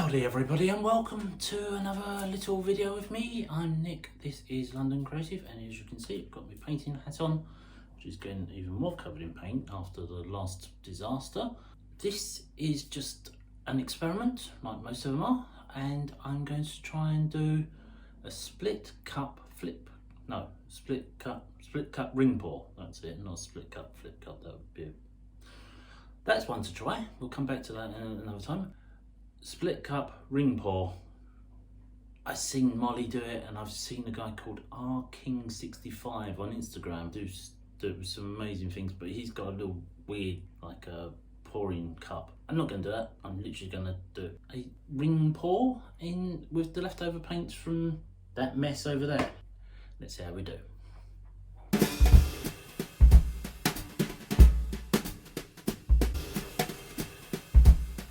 Howdy everybody and welcome to another little video with me. I'm Nick, this is London Creative, and as you can see I've got my painting hat on, which is getting even more covered in paint after the last disaster. This is just an experiment, like most of them are, and I'm going to try and do a split cup ring pour. That's it, not a split cup flip cup. That's one to try. We'll come back to that another time. Split cup ring pour. I've seen Molly do it, and I've seen a guy called rking65 on Instagram do some amazing things, but he's got a little weird like a pouring cup. I'm not going to do that. I'm literally going to do a ring pour in with the leftover paints from that mess over there. Let's see how we do.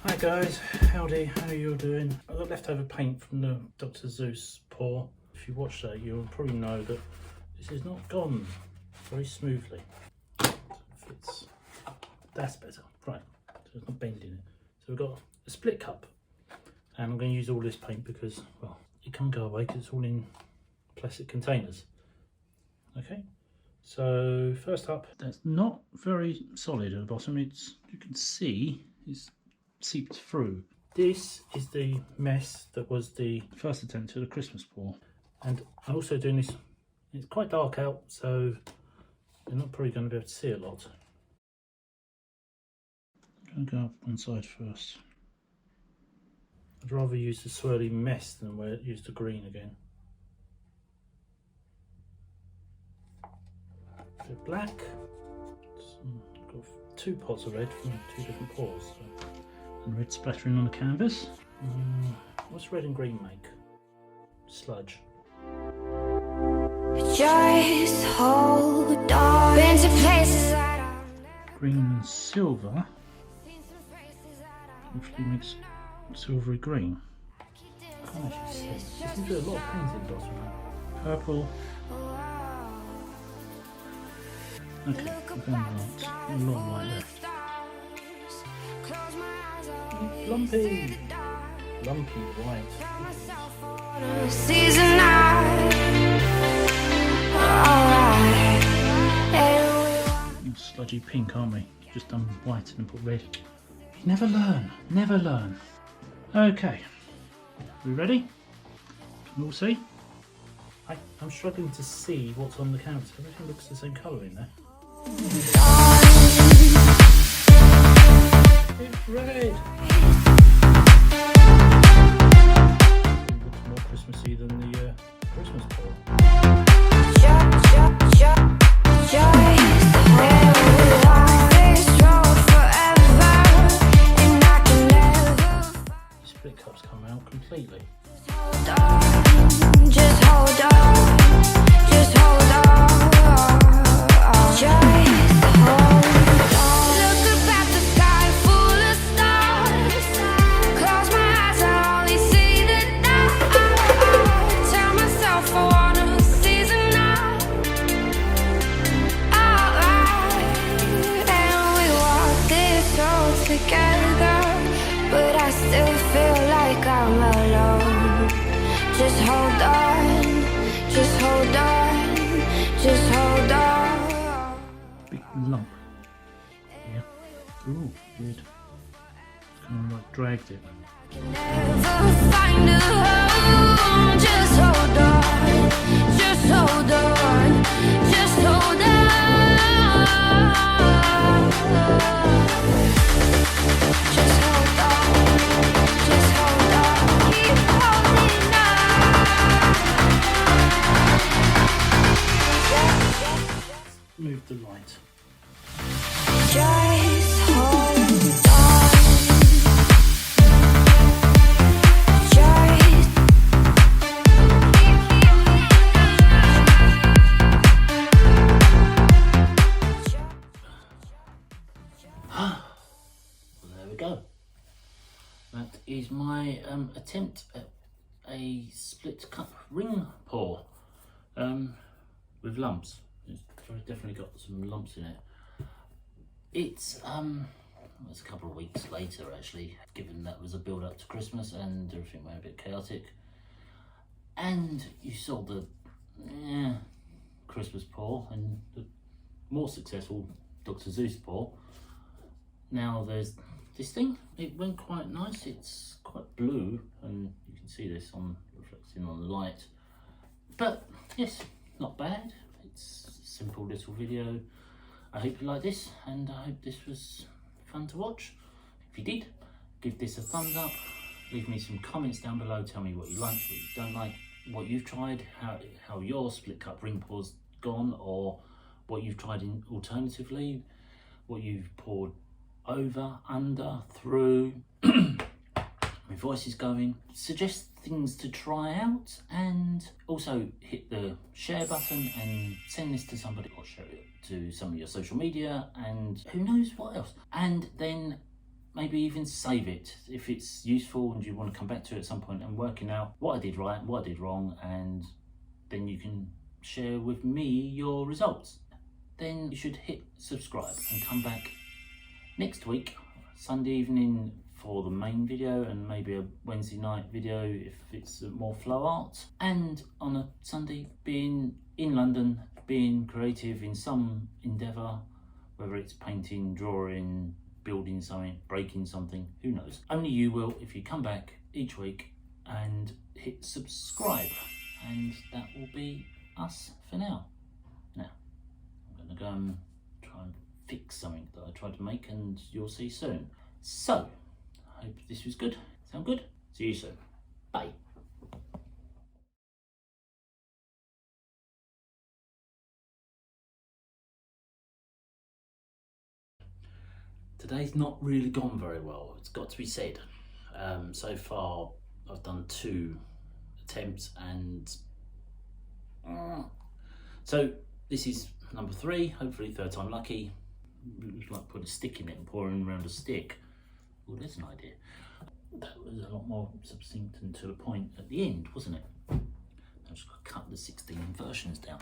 Hi guys, howdy, how are you all doing? I've got leftover paint from the Dr. Seuss pour. If you watch that, you'll probably know that this has not gone very smoothly. That's better, right, so it's not bending it. So we've got a split cup, and I'm going to use all this paint because, well, it can't go away because it's all in plastic containers. Okay, so first up, that's not very solid at the bottom. It's, you can see, it's seeped through. This is the mess that was the first attempt at a Christmas pour, and I'm also doing this, it's quite dark out, so you're not probably going to be able to see a lot. I'm going to go up one side first. I'd rather use the swirly mess than use the green again. A bit black. I've got 2 pots of red from 2 different pours. So. And red splattering on the canvas. What's red and green make? Sludge. Just hold on. Been to places green and silver. Hopefully makes silvery green. I can't actually see. You can do a lot of painting dots from that. Purple. Okay, we're going right. A lot of white left. Lumpy white. Sludgy pink, aren't we? Just done white and put red. Never learn. Okay, we ready? Can you all see? I'm struggling to see what's on the canvas. Everything looks the same colour in there. It's red! It looks more Christmassy than the Christmas pour. The split cups come out completely. Just hold on. Just hold on. Just hold on. Just hold on, just hold on, just hold on. Big lump. Yeah. Ooh, weird. It's kind of like dragged it. Can never find a home. Just hold on, just hold on, just hold on. Just hold on, just hold on. Keep holding on. Move the light. Just hold on. There we go. That is my attempt at a split cup ring pour with lumps. It's definitely got some lumps in it. It's it was a couple of weeks later actually, given that was a build up to Christmas and everything went a bit chaotic. And you saw the Christmas pour and the more successful Dr. Seuss pour. Now there's this thing, it went quite nice, it's quite blue and you can see this on reflecting on the light. But yes, not bad. It's a simple little video. I hope you like this and I hope this was fun to watch. If you did, give this a thumbs up, leave me some comments down below, tell me what you liked, what you don't like, what you've tried, how your split cup ring pour's gone, or what you've tried in alternatively, what you've poured over, under, through. My voice is going. Suggest things to try out, and also hit the share button and send this to somebody, or share it to some of your social media, and who knows what else. And then maybe even save it if it's useful and you want to come back to it at some point and working out what I did right, what I did wrong, and then you can share with me your results. Then you should hit subscribe and come back next week, Sunday evening, for the main video, and maybe a Wednesday night video if it's more flow art, and on a Sunday being in London, being creative in some endeavour, whether it's painting, drawing, building something, breaking something, who knows. Only you will if you come back each week and hit subscribe, and that will be us for now. Now I'm going to go and try and fix something that I tried to make, and you'll see soon. So I hope this was good. Sound good? See you soon. Bye. Today's not really gone very well, it's got to be said. So far I've done 2 attempts and so this is number 3, hopefully 3rd time lucky. Like put a stick in it and pouring around a stick. Oh, there's an idea. That was a lot more succinct and to the point at the end, wasn't it? I've just got to cut the 16 versions down.